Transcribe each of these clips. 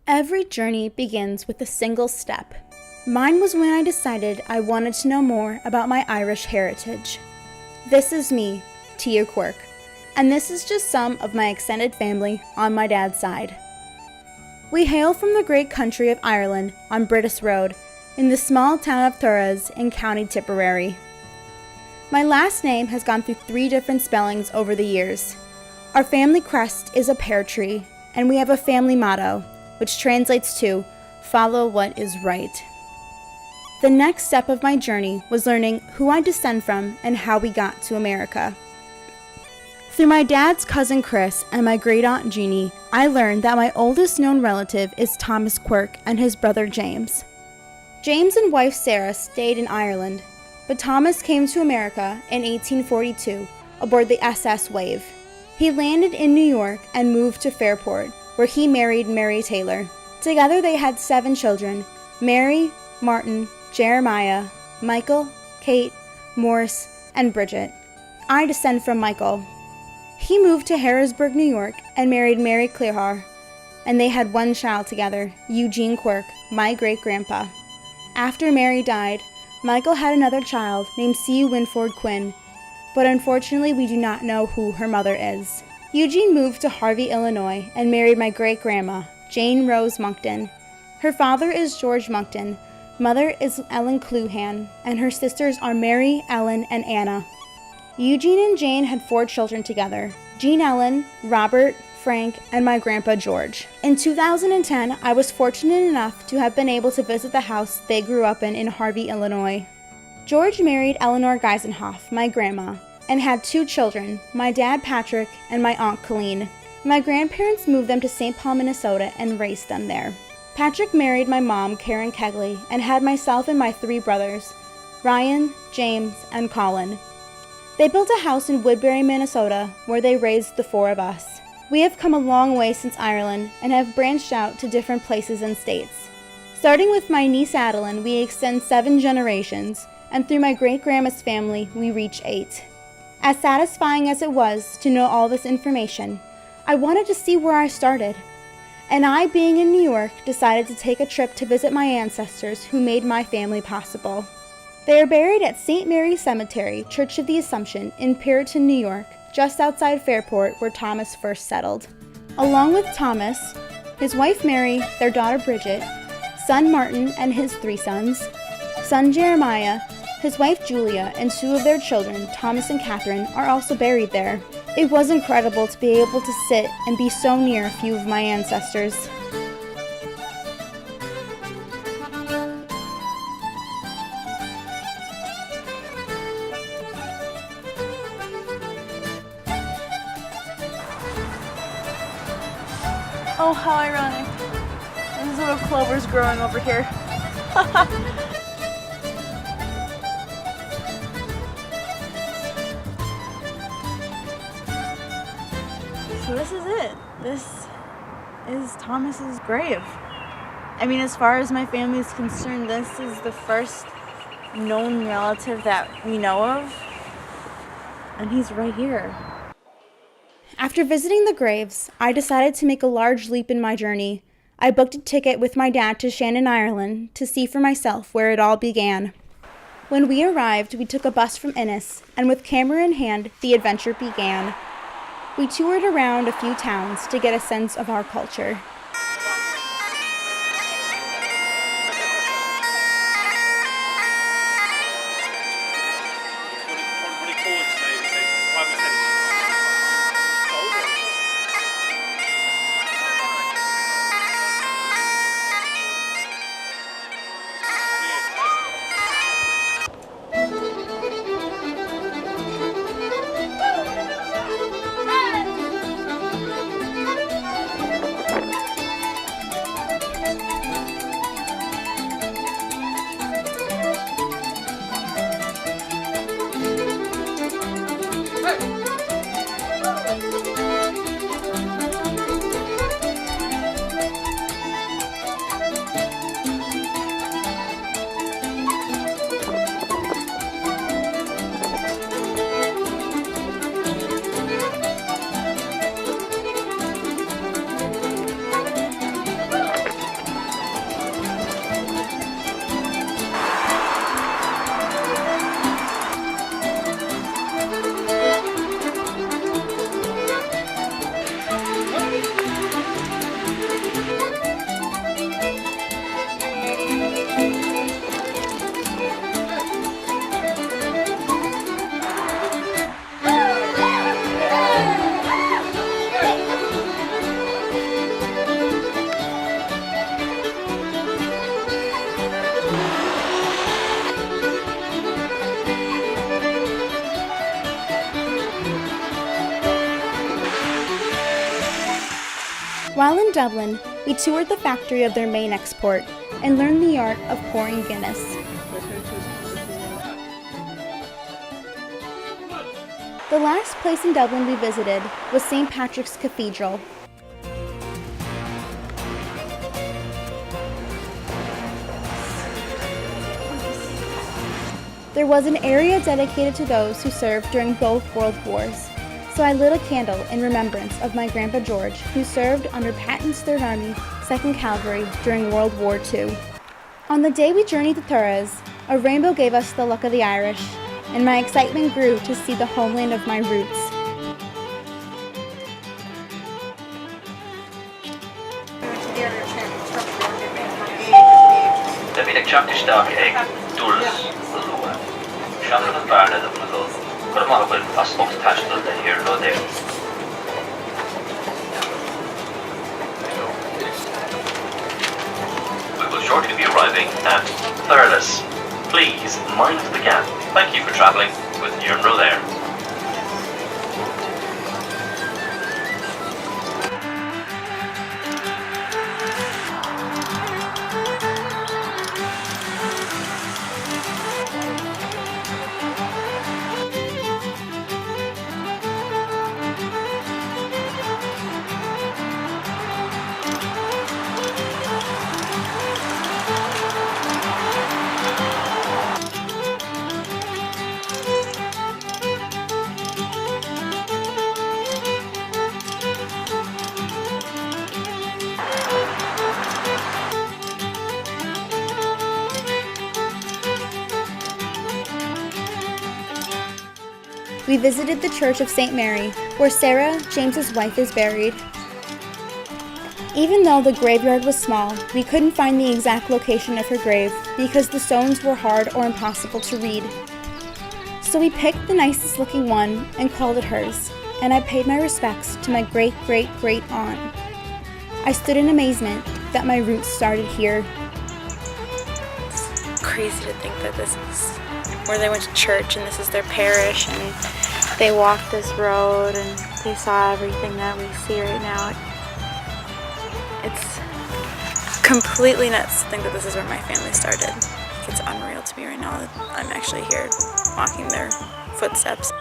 Every journey begins with a single step. Mine was when I decided I wanted to know more about my Irish heritage. This is me, Tia Quirk, and this is just some of my extended family on my dad's side. We hail from the great country of Ireland on British Road, in the small town of Fureys in County Tipperary. My last name has gone through 3 different spellings over the years. Our family crest is a pear tree, and we have a family motto, which translates to, follow what is right. The next step of my journey was learning who I descend from and how we got to America. Through my dad's cousin Chris and my great-aunt Jeannie, I learned that my oldest known relative is Thomas Quirk and his brother James. James and wife Sarah stayed in Ireland, but Thomas came to America in 1842 aboard the SS Wave. He landed in New York and moved to Fairport, where he married Mary Taylor. Together they had 7 children: Mary, Martin, Jeremiah, Michael, Kate, Morris, and Bridget. I descend from Michael. He moved to Harrisburg, New York, and married Mary Clearhar, and they had 1 child together, Eugene Quirk, my great-grandpa. After Mary died, Michael had another child named C. Winford Quinn, but unfortunately we do not know who her mother is. Eugene moved to Harvey, Illinois, and married my great-grandma, Jane Rose Moncton. Her father is George Moncton, mother is Ellen Cluhan, and her sisters are Mary, Ellen, and Anna. Eugene and Jane had 4 children together: Jean Ellen, Robert, Frank, and my grandpa George. In 2010, I was fortunate enough to have been able to visit the house they grew up in Harvey, Illinois. George married Eleanor Geisenhoff, my grandma, and had 2 children, my dad Patrick and my aunt Colleen. My grandparents moved them to St. Paul, Minnesota and raised them there. Patrick married my mom, Karen Kegley, and had myself and my 3 brothers, Ryan, James, and Colin. They built a house in Woodbury, Minnesota, where they raised the 4 of us. We have come a long way since Ireland and have branched out to different places and states. Starting with my niece Adeline, we extend 7 generations, and through my great-grandma's family, we reach 8. As satisfying as it was to know all this information, I wanted to see where I started. And I, being in New York, decided to take a trip to visit my ancestors who made my family possible. They are buried at St. Mary's Cemetery, Church of the Assumption, in Puritan, New York, just outside Fairport, where Thomas first settled. Along with Thomas, his wife Mary, their daughter Bridget, son Martin and his 3 sons, son Jeremiah, his wife Julia, and 2 of their children, Thomas and Catherine, are also buried there. It was incredible to be able to sit and be so near a few of my ancestors. Oh, how ironic. There's little clovers growing over here. So this is it. This is Thomas's grave. I mean, as far as my family is concerned, this is the first known relative that we know of. And he's right here. After visiting the graves, I decided to make a large leap in my journey. I booked a ticket with my dad to Shannon, Ireland, to see for myself where it all began. When we arrived, we took a bus from Ennis, and with camera in hand, the adventure began. We toured around a few towns to get a sense of our culture. While in Dublin, we toured the factory of their main export and learned the art of pouring Guinness. The last place in Dublin we visited was St. Patrick's Cathedral. There was an area dedicated to those who served during both World Wars, so I lit a candle in remembrance of my Grandpa George, who served under Patton's 3rd Army, 2nd Cavalry during World War II. On the day we journeyed to Fureys, a rainbow gave us the luck of the Irish, and my excitement grew to see the homeland of my roots. We will shortly be arriving at Thesis. Please mind the gap. Thank you for travelling with Jig and Reels. We visited the Church of St. Mary, where Sarah, James's wife, is buried. Even though the graveyard was small, we couldn't find the exact location of her grave because the stones were hard or impossible to read. So we picked the nicest looking one and called it hers, and I paid my respects to my great-great-great-aunt. I stood in amazement that my roots started here. It's crazy to think that this is where they went to church and this is their parish, and they walked this road and they saw everything that we see right now. It's completely nuts to think that this is where my family started. It's unreal to me right now that I'm actually here walking their footsteps.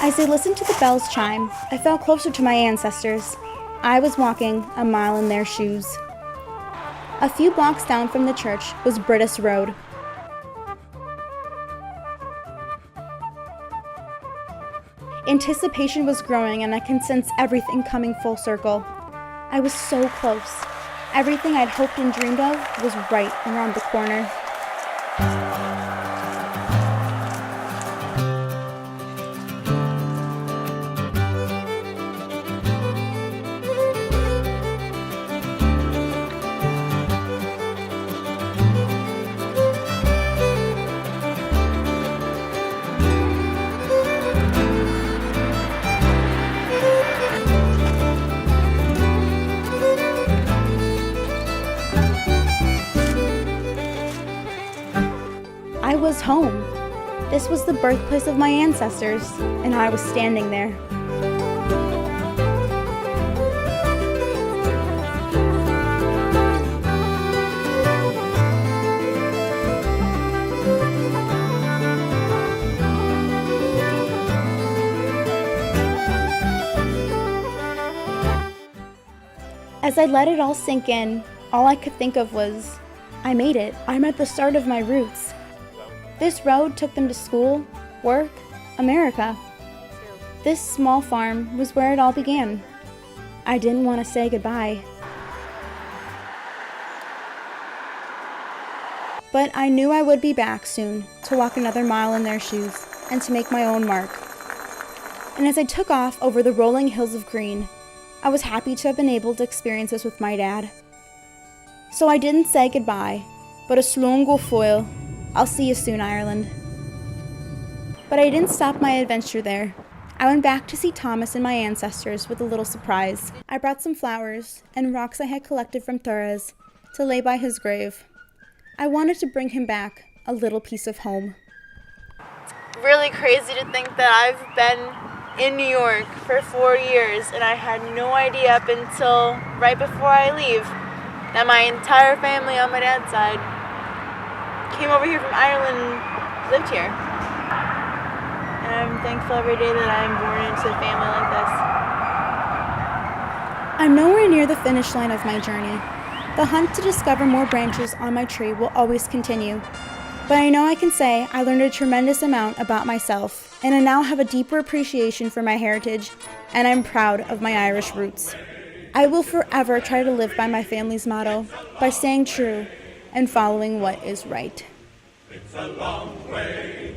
As I listened to the bells chime, I felt closer to my ancestors. I was walking a mile in their shoes. A few blocks down from the church was Brittis Road. Anticipation was growing, and I could sense everything coming full circle. I was so close. Everything I'd hoped and dreamed of was right around the corner. I was home. This was the birthplace of my ancestors, and I was standing there. As I let it all sink in, all I could think of was, I made it. I'm at the start of my roots. This road took them to school, work, America. This small farm was where it all began. I didn't want to say goodbye. But I knew I would be back soon to walk another mile in their shoes and to make my own mark. And as I took off over the rolling hills of green, I was happy to have been able to experience this with my dad. So I didn't say goodbye, but a slán go foil. I'll see you soon, Ireland. But I didn't stop my adventure there. I went back to see Thomas and my ancestors with a little surprise. I brought some flowers and rocks I had collected from Fureys to lay by his grave. I wanted to bring him back a little piece of home. Really crazy to think that I've been in New York for 4 years, and I had no idea up until right before I leave that my entire family on my dad's side came over here from Ireland and lived here. And I'm thankful every day that I'm born into a family like this. I'm nowhere near the finish line of my journey. The hunt to discover more branches on my tree will always continue. But I know I can say I learned a tremendous amount about myself, and I now have a deeper appreciation for my heritage, and I'm proud of my Irish roots. I will forever try to live by my family's motto, by staying true and following what is right. It's a long way